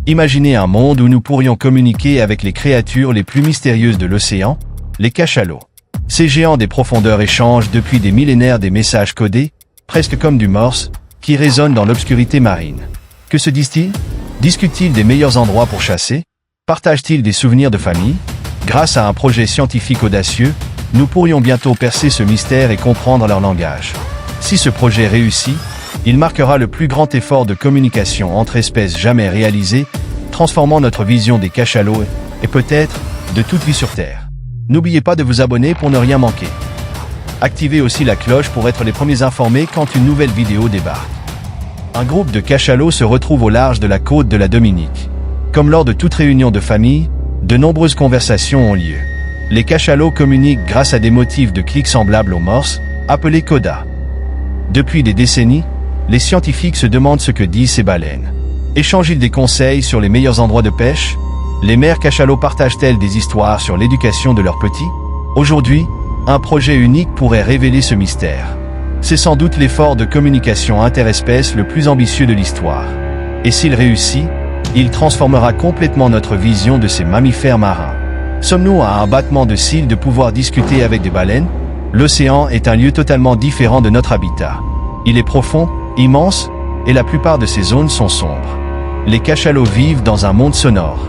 Imaginez un monde où nous pourrions communiquer avec les créatures les plus mystérieuses de l'océan, les cachalots. Ces géants des profondeurs échangent depuis des millénaires des messages codés, presque comme du morse, qui résonnent dans l'obscurité marine. Que se disent-ils? Discutent-ils des meilleurs endroits pour chasser? Partagent-ils des souvenirs de famille? Grâce à un projet scientifique audacieux, nous pourrions bientôt percer ce mystère et comprendre leur langage. Si ce projet réussit, il marquera le plus grand effort de communication entre espèces jamais réalisé, transformant notre vision des cachalots et peut-être de toute vie sur Terre. N'oubliez pas de vous abonner pour ne rien manquer. Activez aussi la cloche pour être les premiers informés quand une nouvelle vidéo débarque. Un groupe de cachalots se retrouve au large de la côte de la Dominique. Comme lors de toute réunion de famille, de nombreuses conversations ont lieu. Les cachalots communiquent grâce à des motifs de clics semblables aux morses, appelés codas. Depuis des décennies, les scientifiques se demandent ce que disent ces baleines. Échangent-ils des conseils sur les meilleurs endroits de pêche? Les mères cachalots partagent-elles des histoires sur l'éducation de leurs petits? Aujourd'hui, un projet unique pourrait révéler ce mystère. C'est sans doute l'effort de communication interespèces le plus ambitieux de l'histoire. Et s'il réussit, il transformera complètement notre vision de ces mammifères marins. Sommes-nous à un battement de cils de pouvoir discuter avec des baleines? L'océan est un lieu totalement différent de notre habitat. Il est profond, immense, et la plupart de ces zones sont sombres. Les cachalots vivent dans un monde sonore.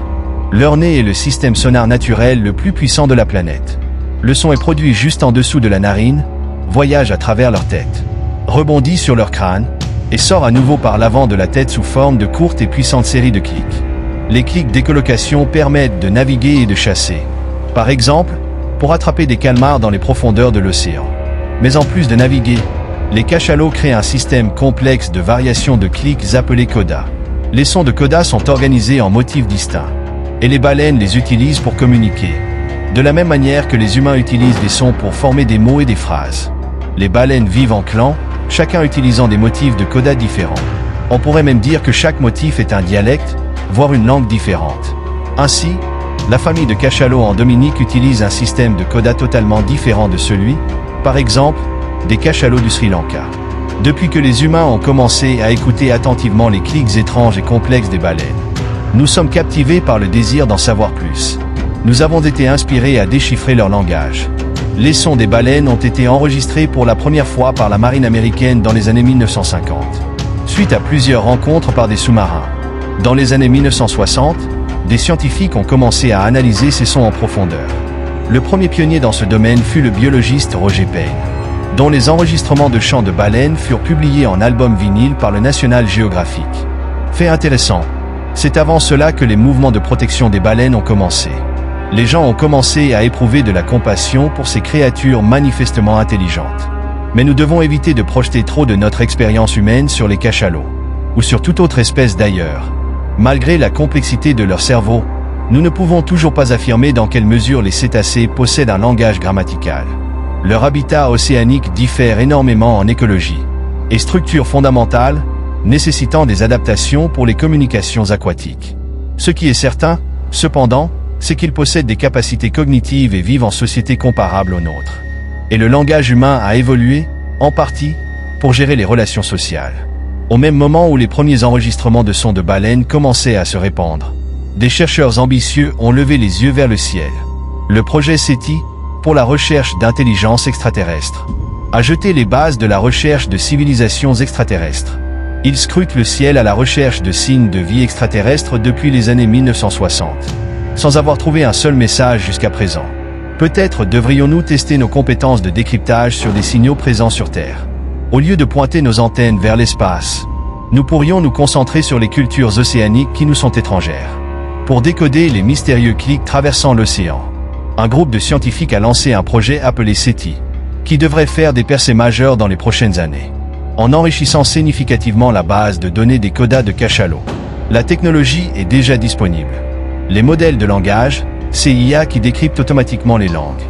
Leur nez est le système sonar naturel le plus puissant de la planète. Le son est produit juste en dessous de la narine, voyage à travers leur tête, rebondit sur leur crâne, et sort à nouveau par l'avant de la tête sous forme de courtes et puissantes séries de clics. Les clics d'écholocation permettent de naviguer et de chasser. Par exemple, pour attraper des calmars dans les profondeurs de l'océan. Mais en plus de naviguer, les cachalots créent un système complexe de variations de clics appelés codas. Les sons de codas sont organisés en motifs distincts. Et les baleines les utilisent pour communiquer. De la même manière que les humains utilisent des sons pour former des mots et des phrases. Les baleines vivent en clans, chacun utilisant des motifs de codas différents. On pourrait même dire que chaque motif est un dialecte, voire une langue différente. Ainsi, la famille de cachalots en Dominique utilise un système de codas totalement différent de celui, par exemple, des cachalots du Sri Lanka. Depuis que les humains ont commencé à écouter attentivement les clics étranges et complexes des baleines, nous sommes captivés par le désir d'en savoir plus. Nous avons été inspirés à déchiffrer leur langage. Les sons des baleines ont été enregistrés pour la première fois par la marine américaine dans les années 1950, suite à plusieurs rencontres par des sous-marins. Dans les années 1960, des scientifiques ont commencé à analyser ces sons en profondeur. Le premier pionnier dans ce domaine fut le biologiste Roger Payne, dont les enregistrements de chants de baleines furent publiés en album vinyle par le National Geographic. Fait intéressant, c'est avant cela que les mouvements de protection des baleines ont commencé. Les gens ont commencé à éprouver de la compassion pour ces créatures manifestement intelligentes. Mais nous devons éviter de projeter trop de notre expérience humaine sur les cachalots, ou sur toute autre espèce d'ailleurs. Malgré la complexité de leur cerveau, nous ne pouvons toujours pas affirmer dans quelle mesure les cétacés possèdent un langage grammatical. Leur habitat océanique diffère énormément en écologie et structure fondamentale, nécessitant des adaptations pour les communications aquatiques. Ce qui est certain, cependant, c'est qu'ils possèdent des capacités cognitives et vivent en société comparable aux nôtres. Et le langage humain a évolué, en partie, pour gérer les relations sociales. Au même moment où les premiers enregistrements de sons de baleines commençaient à se répandre, des chercheurs ambitieux ont levé les yeux vers le ciel. Le projet SETI, pour la recherche d'intelligence extraterrestre, a jeté les bases de la recherche de civilisations extraterrestres. Il scrute le ciel à la recherche de signes de vie extraterrestre depuis les années 1960, sans avoir trouvé un seul message jusqu'à présent. Peut-être devrions-nous tester nos compétences de décryptage sur des signaux présents sur Terre. Au lieu de pointer nos antennes vers l'espace, nous pourrions nous concentrer sur les cultures océaniques qui nous sont étrangères. Pour décoder les mystérieux clics traversant l'océan, un groupe de scientifiques a lancé un projet appelé SETI, qui devrait faire des percées majeures dans les prochaines années. En enrichissant significativement la base de données des codas de cachalots, la technologie est déjà disponible. Les modèles de langage, CIA qui décryptent automatiquement les langues,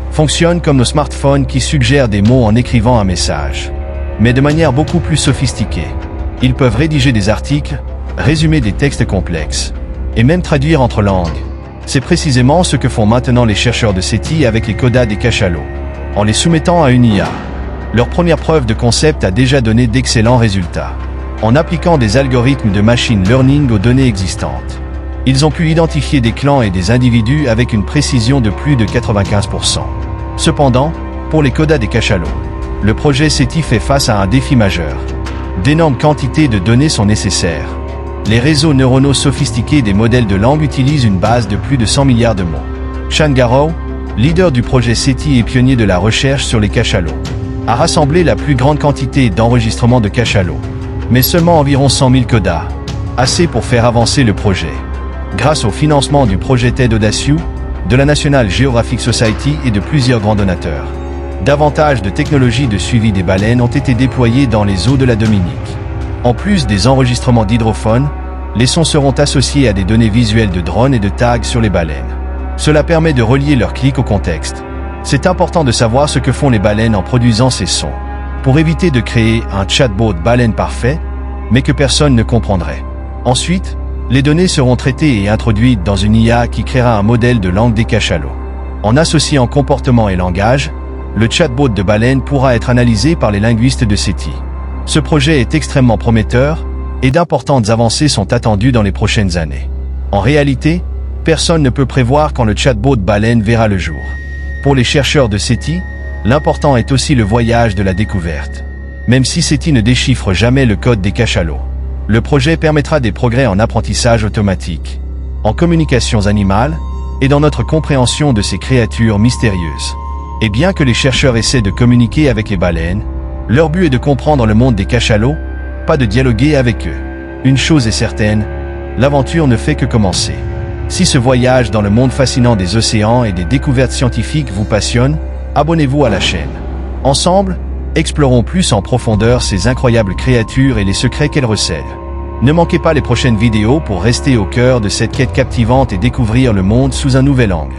fonctionnent comme nos smartphones qui suggèrent des mots en écrivant un message, mais de manière beaucoup plus sophistiquée. Ils peuvent rédiger des articles, résumer des textes complexes, et même traduire entre langues. C'est précisément ce que font maintenant les chercheurs de SETI avec les codas des cachalots, en les soumettant à une IA. Leur première preuve de concept a déjà donné d'excellents résultats, en appliquant des algorithmes de machine learning aux données existantes. Ils ont pu identifier des clans et des individus avec une précision de plus de 95%. Cependant, pour les codas des cachalots, le projet SETI fait face à un défi majeur. D'énormes quantités de données sont nécessaires. Les réseaux neuronaux sophistiqués des modèles de langue utilisent une base de plus de 100 milliards de mots. Sean Garrow, leader du projet SETI et pionnier de la recherche sur les cachalots, a rassemblé la plus grande quantité d'enregistrements de cachalots, mais seulement environ 100 000 codas, assez pour faire avancer le projet. Grâce au financement du projet TED Audacieux, de la National Geographic Society et de plusieurs grands donateurs, davantage de technologies de suivi des baleines ont été déployées dans les eaux de la Dominique. En plus des enregistrements d'hydrophones, les sons seront associés à des données visuelles de drones et de tags sur les baleines. Cela permet de relier leurs clics au contexte. C'est important de savoir ce que font les baleines en produisant ces sons, pour éviter de créer un chatbot baleine parfait, mais que personne ne comprendrait. Ensuite, les données seront traitées et introduites dans une IA qui créera un modèle de langue des cachalots. En associant comportement et langage, le chatbot de baleine pourra être analysé par les linguistes de SETI. Ce projet est extrêmement prometteur, et d'importantes avancées sont attendues dans les prochaines années. En réalité, personne ne peut prévoir quand le chatbot baleine verra le jour. Pour les chercheurs de SETI, l'important est aussi le voyage de la découverte. Même si SETI ne déchiffre jamais le code des cachalots, le projet permettra des progrès en apprentissage automatique, en communications animales et dans notre compréhension de ces créatures mystérieuses. Et bien que les chercheurs essaient de communiquer avec les baleines, leur but est de comprendre le monde des cachalots, pas de dialoguer avec eux. Une chose est certaine, l'aventure ne fait que commencer. Si ce voyage dans le monde fascinant des océans et des découvertes scientifiques vous passionne, abonnez-vous à la chaîne. Ensemble, explorons plus en profondeur ces incroyables créatures et les secrets qu'elles recèlent. Ne manquez pas les prochaines vidéos pour rester au cœur de cette quête captivante et découvrir le monde sous un nouvel angle.